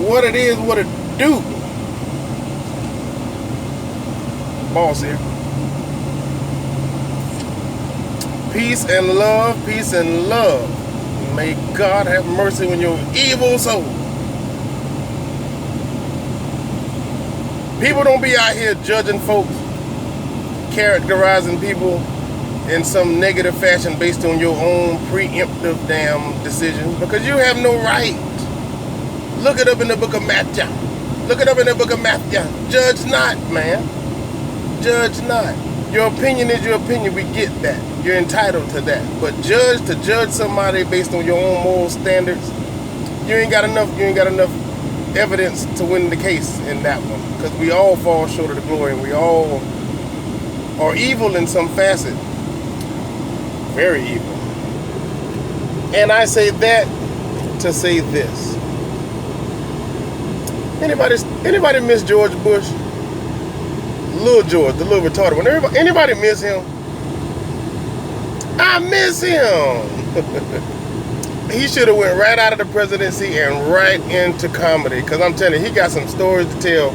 what it is, what it do. Boss here. Peace and love, peace and love. May God have mercy on your evil soul. People don't be out here judging folks, characterizing people in some negative fashion based on your own preemptive damn decision, because you have no right. Look it up in the book of Matthew. Look it up in the book of Matthew. Judge not, man. Judge not. Your opinion is your opinion. We get that. You're entitled to that. But to judge somebody based on your own moral standards, you ain't got enough evidence to win the case in that one. Because we all fall short of the glory, and we all are evil in some facet. Very evil. And I say that to say this. Anybody miss George Bush? Little George, the little retarded one. Anybody miss him? I miss him. He should have went right out of the presidency and right into comedy. Because I'm telling you, he got some stories to tell.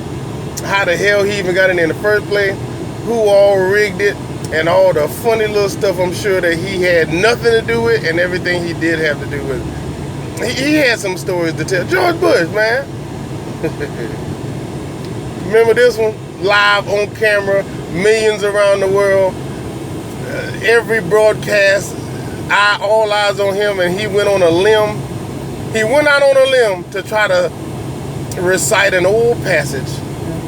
How the hell he even got in there in the first place. Who all rigged it. And all the funny little stuff I'm sure that he had nothing to do with. And everything he did have to do with it. He had some stories to tell. George Bush, man. Remember this one? Live on camera, millions around the world, every broadcast, all eyes on him, and he went on a limb. He went out on a limb to try to recite an old passage,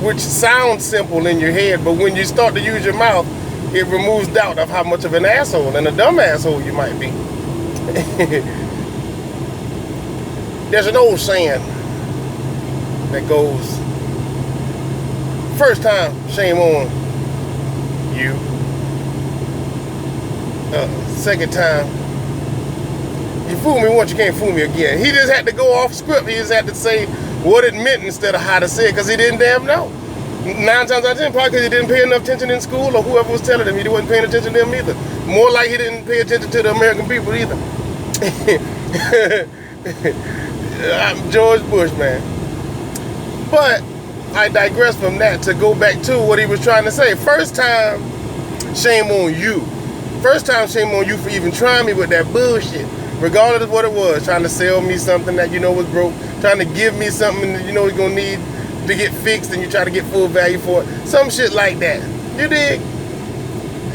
which sounds simple in your head, but when you start to use your mouth, it removes doubt of how much of an asshole and a dumb asshole you might be. There's an old saying that goes, first time, shame on you. Second time, you fool me once, you can't fool me again. He just had to go off script. He just had to say what it meant instead of how to say it, because he didn't damn know. 9 times out of 10, probably because he didn't pay enough attention in school, or whoever was telling him, he wasn't paying attention to them either. More like he didn't pay attention to the American people either. I'm George Bush, man. But I digress from that to go back to what he was trying to say. First time, shame on you. First time, shame on you for even trying me with that bullshit. Regardless of what it was. Trying to sell me something that you know was broke. Trying to give me something that you know you're going to need to get fixed, and you try to get full value for it. Some shit like that. You dig?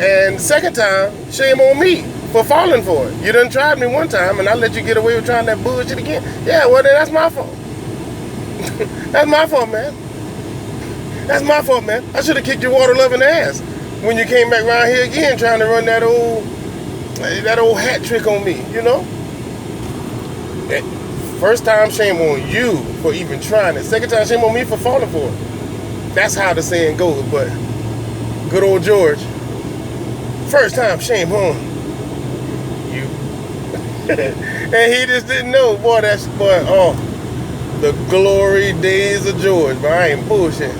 And second time, shame on me for falling for it. You done tried me one time, and I let you get away with trying that bullshit again. Yeah, well then that's my fault. That's my fault, man. That's my fault, man. I should have kicked your water-loving ass when you came back around here again trying to run that old hat trick on me, you know? First time, shame on you for even trying it. Second time, shame on me for falling for it. That's how the saying goes, but good old George. First time, shame on you. And he just didn't know, boy, the glory days of George, but I ain't bullshit.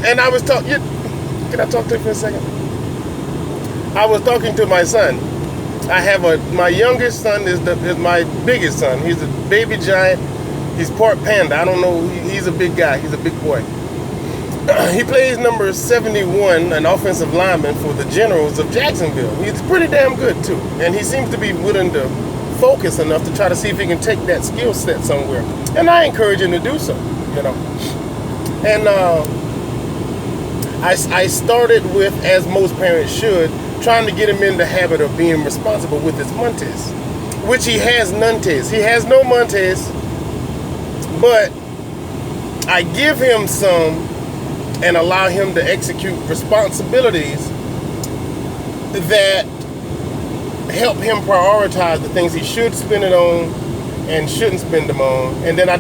And I was talking, can I talk to you for a second? I was talking to my son. I have my youngest son is my biggest son. He's a baby giant. He's part panda. I don't know, he's a big guy. He's a big boy. He plays number 71, an offensive lineman for the Generals of Jacksonville. He's pretty damn good too. And he seems to be willing to focus enough to try to see if he can take that skill set somewhere. And I encourage him to do so, you know. And I started with, as most parents should, trying to get him in the habit of being responsible with his Montes, which he has nuntes. He has no Montes, but I give him some and allow him to execute responsibilities that help him prioritize the things he should spend it on and shouldn't spend them on. And then I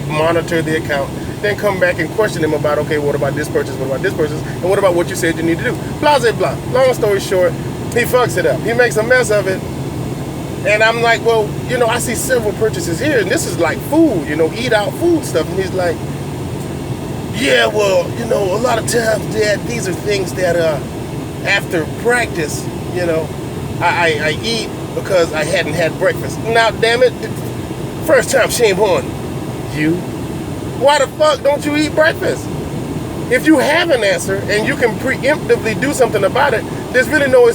monitor the account, then come back and question him about, okay, what about this purchase, what about this purchase, and what about what you said you need to do? Blah, blah, blah. Long story short, he fucks it up. He makes a mess of it. And I'm like, well, you know, I see several purchases here, and this is like food, you know, eat out food stuff. And he's like, yeah, well, you know, a lot of times, Dad, these are things that after practice, you know, I eat because I hadn't had breakfast. Now, damn it, First time, shame on you. Why the fuck don't you eat breakfast? If you have an answer and you can preemptively do something about it, there's really no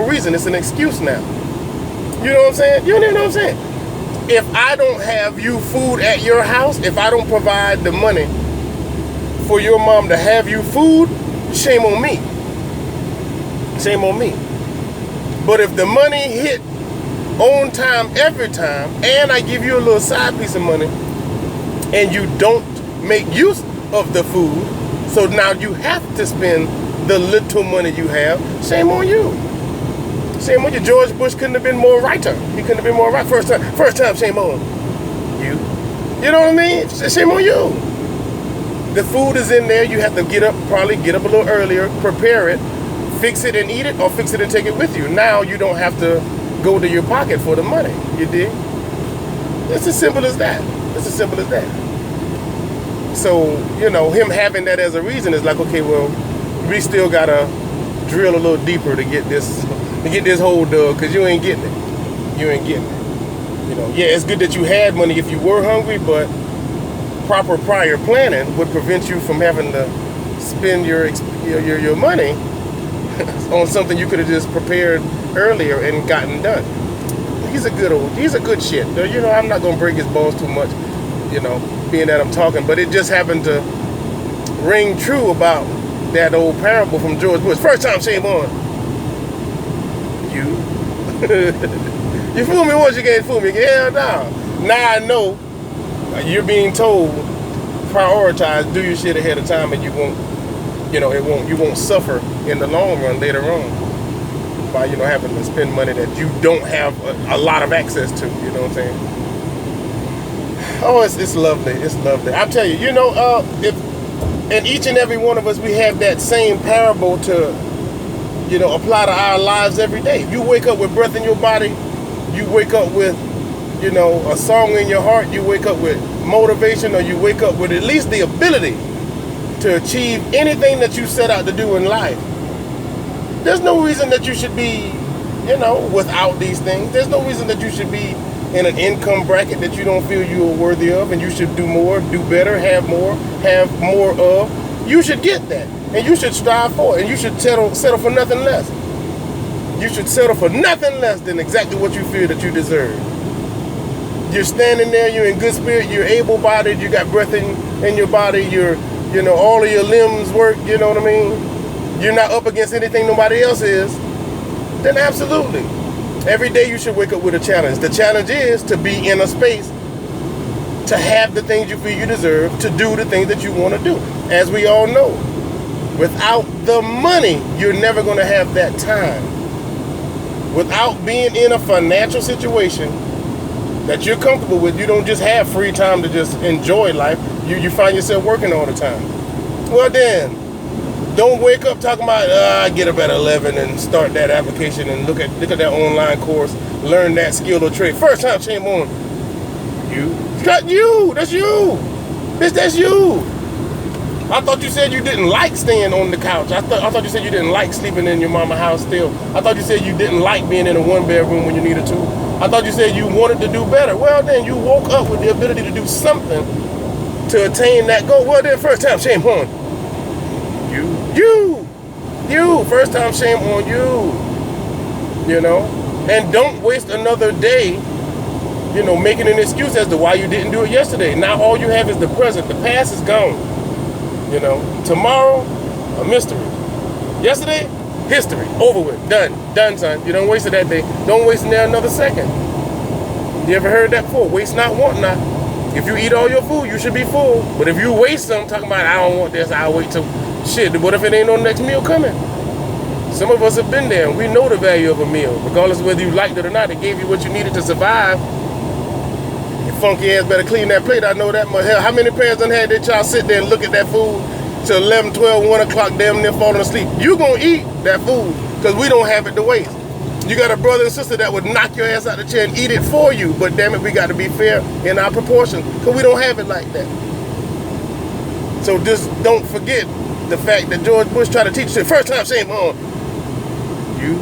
reason. It's an excuse now. You know what I'm saying? You know what I'm saying? If I don't have you food at your house, if I don't provide the money for your mom to have you food, shame on me. Shame on me. But if the money hit on time every time, and I give you a little side piece of money, and you don't make use of the food, so now you have to spend the little money you have, shame on you. Shame on you. George Bush couldn't have been more righter. He couldn't have been more right. First time, shame on you. You know what I mean? Shame on you. The food is in there. You have to probably get up a little earlier, prepare it, fix it and eat it, or fix it and take it with you. Now you don't have to go to your pocket for the money. You dig? It's as simple as that. It's as simple as that. So, you know, him having that as a reason is like, okay, well, we still gotta drill a little deeper to get this hole dug, because you ain't getting it. You ain't getting it. You know, yeah, it's good that you had money if you were hungry, but proper prior planning would prevent you from having to spend your money on something you could have just prepared earlier and gotten done. He's a good shit. You know, I'm not gonna break his balls too much, you know, being that I'm talking, but it just happened to ring true about that old parable from George Bush. First time, shame on you. You fool me once, you can't fool me again. Hell no. Now I know you're being told prioritize, do your shit ahead of time, and you won't suffer in the long run later on by, you know, having to spend money that you don't have a lot of access to. You know what I'm saying? Oh, it's lovely. It's lovely. I'll tell you, you know, if and each and every one of us, we have that same parable to, you know, apply to our lives every day. You wake up with breath in your body. You wake up with, you know, a song in your heart. You wake up with motivation, or you wake up with at least the ability to achieve anything that you set out to do in life. There's no reason that you should be, you know, without these things. There's no reason that you should be in an income bracket that you don't feel you are worthy of, and you should do more, do better, have more of. You should get that, and you should strive for it, and you should settle for nothing less. You should settle for nothing less than exactly what you feel that you deserve. You're standing there, you're in good spirit, you're able-bodied, you got breath in your body, you know, all of your limbs work, you know what I mean? You're not up against anything nobody else is, then absolutely. Every day you should wake up with a challenge. The challenge is to be in a space to have the things you feel you deserve, to do the things that you want to do. As we all know, without the money, you're never going to have that time. Without being in a financial situation that you're comfortable with, you don't just have free time to just enjoy life. You find yourself working all the time. Well then, don't wake up talking about, I get up at 11 and start that application and look at that online course, learn that skill or trade. First time, shame on you. That's you. Bitch, that's you. I thought you said you didn't like staying on the couch. I thought you said you didn't like sleeping in your mama's house still. I thought you said you didn't like being in a one-bedroom when you needed to. I thought you said you wanted to do better. Well, then you woke up with the ability to do something to attain that goal. Well, then first time, shame on you. First time, shame on you. You know? And don't waste another day, you know, making an excuse as to why you didn't do it yesterday. Now all you have is the present. The past is gone. You know? Tomorrow, a mystery. Yesterday, history. Over with. Done, son. You don't waste it that day. Don't waste it there another second. You ever heard that before? Waste not, want not. If you eat all your food, you should be full. But if you waste some, talking about, I don't want this, I'll wait till, shit, what if it ain't no next meal coming? Some of us have been there, and we know the value of a meal. Regardless of whether you liked it or not, it gave you what you needed to survive. Your funky ass better clean that plate, I know that much. Hell, how many parents done had their child sit there and look at that food till 11, 12, 1 o'clock, damn near falling asleep? You gonna eat that food, because we don't have it to waste. You got a brother and sister that would knock your ass out the chair and eat it for you, but damn it, we got to be fair in our proportion, because we don't have it like that. So just don't forget the fact that George Bush tried to teach you, first time, shame on you.